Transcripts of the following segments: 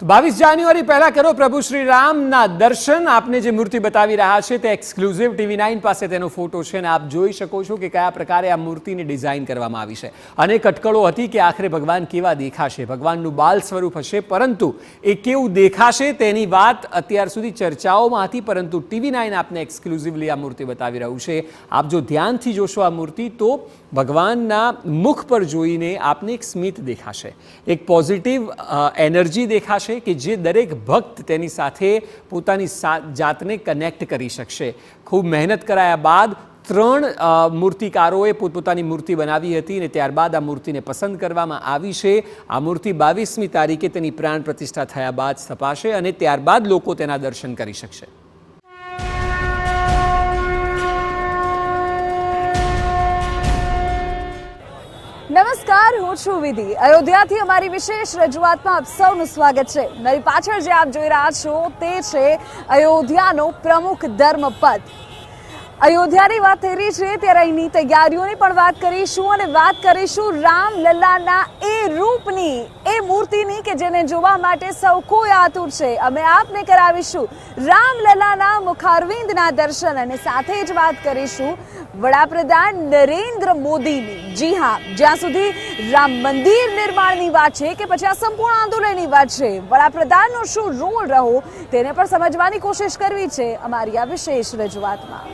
22 જાન્યુઆરી પહેલા કરો પ્રભુ શ્રી રામના દર્શન। આપને જે મૂર્તિ બતાવી રહ્યા છે તે એક્સક્લુઝિવ TV9 પાસે તેનો ફોટો છે અને આપ જોઈ શકો છો કે કયા પ્રકારે આ મૂર્તિની ડિઝાઇન કરવામાં આવી છે। અનેક અટકળો હતી કે આખરે ભગવાન કેવા દેખાશે, ભગવાનનું બાલ સ્વરૂપ હશે, પરંતુ એ કેવું દેખાશે તેની વાત અત્યાર સુધી ચર્ચાઓમાં હતી, પરંતુ TV9 આપને એક્સક્લુઝિવલી આ મૂર્તિ બતાવી રહ્યું છે। આપ જો ધ્યાનથી જોશો આ મૂર્તિ તો ભગવાનના મુખ પર જોઈને આપને એક સ્મિત દેખાશે, એક પોઝિટિવ એનર્જી દેખાશે કે જે દરેક ભક્ત તેની સાથે પોતાની જાતને કનેક્ટ કરી શકશે। ખૂબ મહેનત કરાયા બાદ 3 મૂર્તિકારોએ પોતપોતાની મૂર્તિ બનાવી હતી અને ત્યારબાદ આ મૂર્તિને પસંદ કરવામાં આવી છે। આ મૂર્તિ 22મી તારીખે તેની પ્રાણ પ્રતિષ્ઠા થયા બાદ સ્થપાશે અને ત્યારબાદ લોકો તેના દર્શન કરી શકશે। નમસ્કાર, હું છું વિધિ। અયોધ્યાથી અમારી વિશેષ રજૂઆતમાં આપ સૌનું સ્વાગત છે। મારી પાછળ જે આપ જોઈ રહ્યા છો તે છે અયોધ્યાનો પ્રમુખ ધર્મપથ। અયોધ્યાની વાત થઈ રહી છે ત્યારે અહીંની તૈયારીઓની પણ વાત કરીશું અને વાત કરીશું રામલલ્લાના એ રૂપની, એ મૂર્તિની કે જેને જોવા માટે સૌ કોઈ આતુર છે। અમે આપને કરાવીશું રામલલ્લાના મુખારવિંદના દર્શન અને સાથે જ વાત કરીશું વડાપ્રધાન નરેન્દ્ર મોદીની। જી હા, જ્યાં સુધી રામ મંદિર નિર્માણની વાત છે કે પછી આ સંપૂર્ણ આંદોલનની વાત છે, વડાપ્રધાનનો શું રોલ રહ્યો તેને પણ સમજવાની કોશિશ કરવી છે અમારી આ વિશેષ રજૂઆતમાં।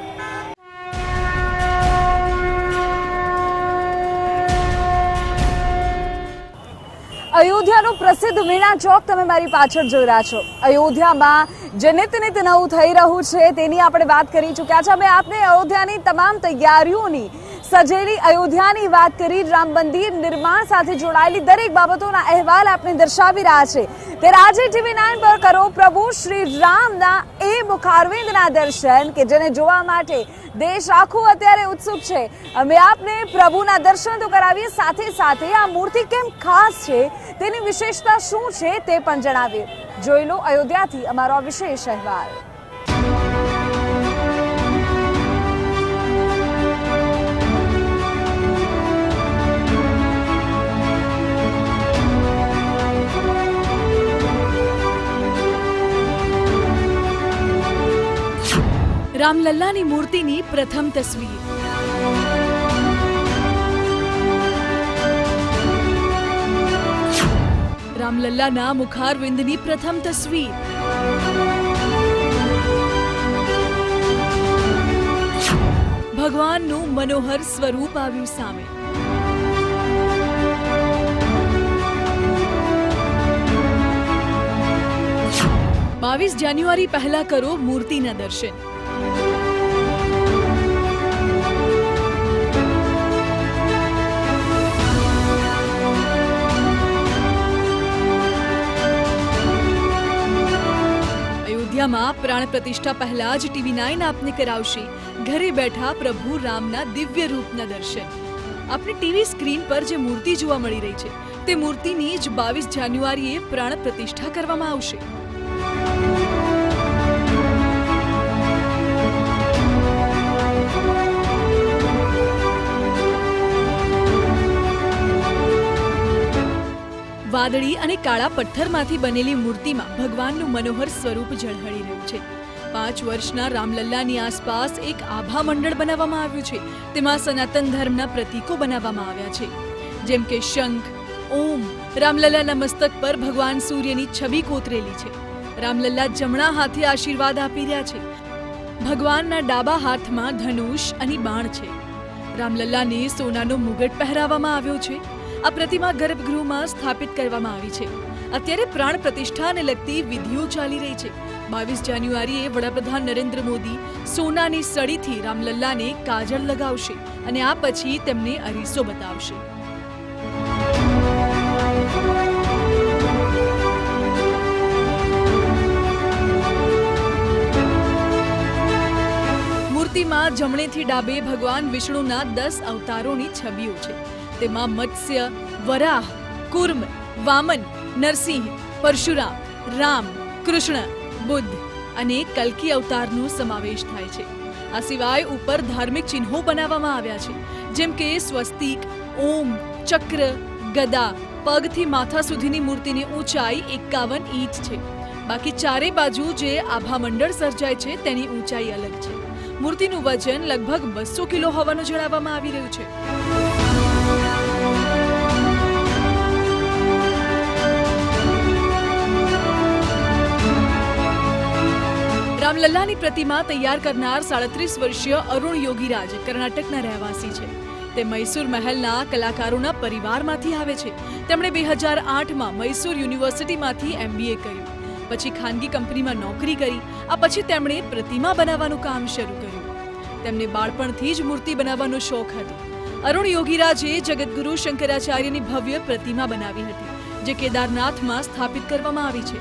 અયોધ્યાનો પ્રસિદ્ધ મીણા ચોક તમે મારી પાછળ જોઈ રહ્યા છો। અયોધ્યામાં જે નિત નવું થઈ રહ્યું છે તેની આપણે વાત કરી ચૂક્યા છે। અમે આપને અયોધ્યાની તમામ તૈયારીઓની, સજેલી અયોધ્યાની વાત કરી, રામ મંદિર નિર્માણ સાથે જોડાયેલી દરેક બાબતોના અહેવાલ આપને દર્શાવી રહ્યા છે। ત્યારે આજે TV9 પર કરો પ્રભુ શ્રી રામના એ મુખારવિંદના દર્શન કે જેને જોવા માટે દેશ આખું અત્યારે ઉત્સુક છે। અમે આપને પ્રભુના દર્શન તો કરાવીએ, સાથે સાથે આ મૂર્તિ કેમ ખાસ છે, તેની વિશેષતા શું છે તે પણ જણાવીએ। જોઈ લો અયોધ્યાથી અમારો આ વિશેષ અહેવાલ। રામલલ્લાની મૂર્તિની પ્રથમ તસવીર। રામલલ્લાના મુખારવિંદની પ્રથમ તસવીર। ભગવાનનું મનોહર સ્વરૂપ આવ્યું સામે। 22 જાન્યુઆરી પહેલા કરો મૂર્તિના દર્શન। અયોધ્યામાં પ્રાણ પ્રતિષ્ઠા પહેલા જ TV9 આપને કરાવશે ઘરે બેઠા પ્રભુ રામના દિવ્ય રૂપના દર્શન। આપને ટીવી સ્ક્રીન પર જે મૂર્તિ જોવા મળી રહી છે તે મૂર્તિની જ 22 જાન્યુઆરીએ પ્રાણ પ્રતિષ્ઠા કરવામાં આવશે। વાદળી અને કાળા પથ્થરમાંથી બનેલી મૂર્તિમાં ભગવાનનું મનોહર સ્વરૂપ ઝળહળી રહ્યું છે। 5 વર્ષના રામલલ્લાની આસપાસ એક આભા મંડળ બનાવવામાં આવ્યું છે। તેમાં સનાતન ધર્મના પ્રતીકો બનાવવામાં આવ્યા છે, જેમ કે શંખ, ઓમ। રામલલ્લાના મસ્તક પર ભગવાન સૂર્યની છબી કોતરેલી છે। રામલલ્લા જમણા હાથે આશીર્વાદ આપી રહ્યા છે। ભગવાનના ડાબા હાથમાં ધનુષ અને બાણ છે। રામલલ્લાને સોનાનો મુગટ પહેરાવવામાં આવ્યો છે। આ પ્રતિમા ગર્ભગૃહમાં સ્થાપિત કરવામાં આવી છે। અત્યારે પ્રાણ પ્રતિષ્ઠાને લગતી વિધિઓ ચાલી રહી છે। 22 જાન્યુઆરીએ વડાપ્રધાન નરેન્દ્ર મોદી સોનાની સળીથી રામલલ્લાને કાજળ લગાવશે અને આ પછી તેમને અરીસો બતાવશે। મૂર્તિમાં જમણેથી ડાબે ભગવાન વિષ્ણુના 10 અવતારોની છબીઓ છે। તેમાં મત્સ્ય, વરાહ, કુર્મ, વામન, નરસિંહ, પરશુરામ, રામ, કૃષ્ણ, બુદ્ધ અને કલ્કી અવતારનો સમાવેશ થાય છે। આ સિવાય ઉપર ધાર્મિક ચિહ્નો બનાવવામાં આવ્યા છે, જેમ કે સ્વસ્તિક, ઓમ, ચક્ર, ગદા, પગથી માથા સુધીની મૂર્તિની ઊંચાઈ 51 ઇંચ છે. બાકી ચારે બાજુ જે આભા મંડળ સર્જાય છે તેની ઊંચાઈ અલગ છે. મૂર્તિનું વજન લગભગ 200 કિલો હોવાનું જણાવવામાં આવી રહ્યું છે. રામલલ્લાની પ્રતિમા તૈયાર કરનાર 37 વર્ષીય અરુણ યોગીરાજ કર્ણાટકના રહેવાસી છે. તે મૈસૂર મહેલના કલાકારોના પરિવારમાંથી આવે છે. તેમણે 2008માં મૈસૂર યુનિવર્સિટીમાંથી MBA કર્યું. પછી ખાનગી કંપનીમાં નોકરી કરી. આ પછી તેમણે પ્રતિમા બનાવવાનું કામ શરૂ કર્યું. તેમને બાળપણથી જ મૂર્તિ બનાવવાનો શોખ હતો. અરુણ યોગીરાજે જગતગુરુ શંકરાચાર્યની ભવ્ય પ્રતિમા બનાવી હતી, જે કેદારનાથમાં સ્થાપિત કરવામાં આવી છે.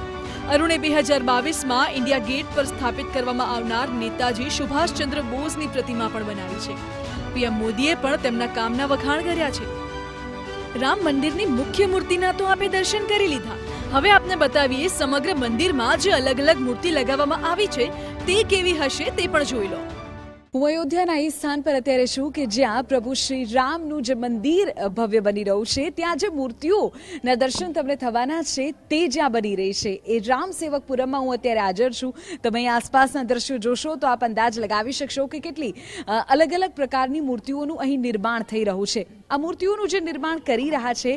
અરુણે 2022માં ઇન્ડિયા ગેટ પર સ્થાપિત કરવામાં આવનાર નેતાજી સુભાષચંદ્ર બોઝની પ્રતિમા પણ બનાવી છે. PM મોદીએ પણ તેમના કામના વખાણ કર્યા છે. રામ મંદિરની મુખ્ય મૂર્તિના તો આપણે દર્શન કરી લીધા. હવે આપને બતાવીએ સમગ્ર મંદિરમાં જે અલગ અલગ મૂર્તિ લગાવવામાં આવી છે તે કેવી હશે તે પણ જોઈ લો. હું અયોધ્યાના એ સ્થાન પર અત્યારે છું કે જ્યાં પ્રભુ શ્રી રામનું જે મંદિર ભવ્ય બની રહ્યું છે, ત્યાં જે મૂર્તિઓના દર્શન તમને થવાના છે તે જ્યાં બની રહી છે એ રામ સેવકપુરમમાં હું અત્યારે હાજર છું. તમે અહીં આસપાસના દ્રશ્યો જોશો તો આપ અંદાજ લગાવી શકશો કે કેટલી અલગ અલગ પ્રકારની મૂર્તિઓનું અહીં નિર્માણ થઈ રહ્યું છે. આ મૂર્તિઓનું જે નિર્માણ કરી રહ્યા છે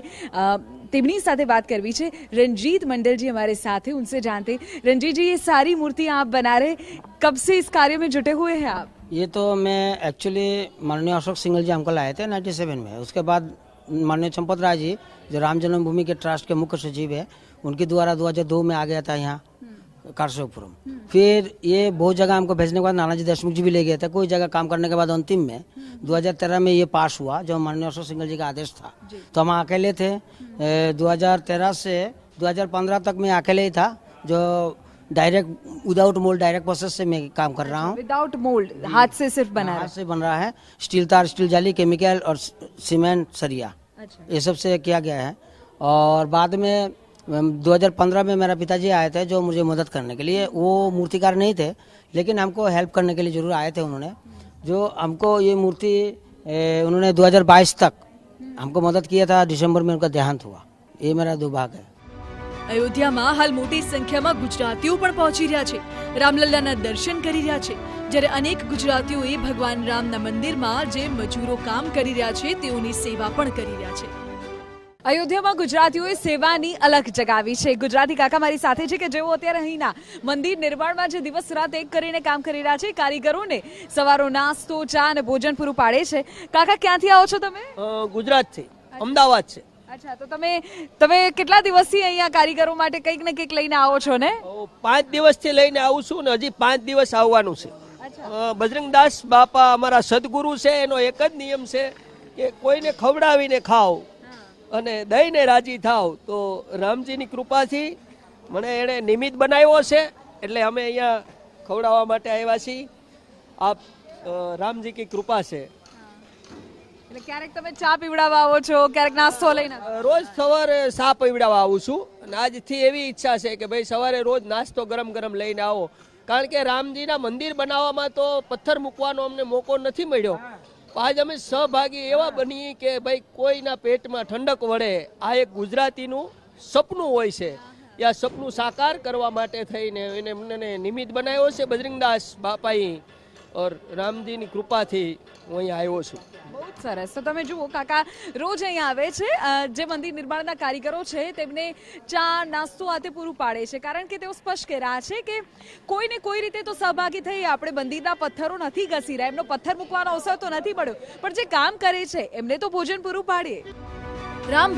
તેમની સાથે बात करवी છે. रंजीत मंडल जी हमारे साथ हैं, उनसे जानते हैं. रंजीत जी, ये सारी मूर्ति आप बना रहे, कब से इस कार्य में जुटे हुए हैं आप? ये तो मैं एक्चुअली माननीय अशोक सिंघल जी हमको लाए थे 97 में. उसके बाद माननीय चंपत राय जी जो राम जन्मभूमि के ट्रस्ट के मुख्य सचिव है, उनके द्वारा 2002 में आ गया था यहाँ कारसेवकपुरम. फिर ये बहुत जगह हमको भेजने के बाद नानाजी देशमुख जी भी ले गए थे. कोई जगह काम करने के बाद अंतिम में 2013 में ये पास हुआ, जो माननीय अशोक सिंघल जी का आदेश था. तो हम अकेले थे. 2013 से 2015 तक मैं अकेले ही था, जो direct without mould direct process से मैं काम कर रहा हूँ. विदाउट मोल्ड, हाथ से सिर्फ बना हाथ से बन रहा है. स्टील तार, स्टील जाली, केमिकल और सीमेंट सरिया, ये सब से किया गया है. और बाद में 2015 में मेरा पिताजी आए थे जो मुझे मदद करने के लिए. वो मूर्तिकार नहीं थे लेकिन हमको हेल्प करने के लिए जरूर आए थे उन्होंने. जो हमको ये मूर्ति उन्होंने 2022 तक हमको मदद किया था. दिसंबर में उनका देहांत हुआ. ये मेरा दुर्भाग्य है. અયોધ્યામાં હાલ મોટી સંખ્યામાં ગુજરાતીઓ પણ પહોંચી રહ્યા છે, રામલલ્લાના દર્શન કરી રહ્યા છે. જ્યારે અનેક ગુજરાતીઓએ ભગવાન રામના મંદિરમાં જે મજૂરો કામ કરી રહ્યા છે તેઓની સેવા પણ કરી રહ્યા છે. અયોધ્યામાં ગુજરાતીઓએ સેવાની અલગ જગાવી છે. ગુજરાતી કાકા મારી સાથે છે કે જેઓ અત્યારે અહીંના મંદિર નિર્માણમાં જે દિવસ રાત એક કરીને કામ કરી રહ્યા છે. કારીગરોને સવારો નાસ્તો, ચા અને ભોજન પૂરું પાડે છે. કાકા, ક્યાંથી આવો છો તમે? ગુજરાતથી, અમદાવાદ છે. અચ્છા, તો તમે કેટલા દિવસથી અહીંયા કારીગરો માટે કંઈક ને કંઈક લઈને આવો છો ને? 5 દિવસથી લઈને આવું છું ને હજી 5 દિવસ આવવાનું છે. બજરંગદાસ બાપા અમારા સદગુરુ છે. એનો એક જ નિયમ છે કે કોઈને ખવડાવીને ખાઓ અને દઈને રાજી થાવ. તો રામજીની કૃપાથી મને એણે નિમિત્ત બનાવ્યો છે એટલે અમે અહીંયા ખવડાવવા માટે આવ્યા છીએ. આપ રામજી કી કૃપા છે. એટલે ક્યારેક તમે ચા પીવડાવવા આવો છો, ક્યારેક નાસ્તો લઈને? રોજ સવારે ચા પીવડાવવા આવું છું અને આજથી એવી ઈચ્છા છે કે ભાઈ સવારે રોજ નાસ્તો ગરમ ગરમ લઈને આવો. કારણ કે રામજીના મંદિર બનાવવામાં તો પથ્થર મૂકવાનો અમને મોકો નથી મળ્યો. આજ અમે સહભાગી એવા બની કે ભાઈ કોઈના પેટમાં ઠંડક વળે. આ એક ગુજરાતીનું સપનું હોય છે. એ આ સપનું સાકાર કરવા માટે થઈને એને મને નિમિત્ત બનાવ્યો છે બજરંગદાસ બાપાઈ ઓર રામજીની કૃપાથી હું અહીંયા આવ્યો છું. બહુ સરસ. તો તમે જુઓ, કાકા રોજ અહીંયા આવે છે. જે મંદિર નિર્માણના કારીગરો છે તેમને ચા, નાસ્તો આતે પૂરું પાડે છે. કારણ કે તેઓ સ્પષ્ટ કહી રહ્યા છે કે કોઈને કોઈ રીતે તો સહભાગી થઈ. આપણે મંદિરના પથ્થરો નથી ઘસી રહ્યા, એમનો પથ્થર મૂકવાનો અવસર તો નથી મળ્યો, પણ જે કામ કરે છે એમને તો ભોજન પૂરું પાડીએ. રામ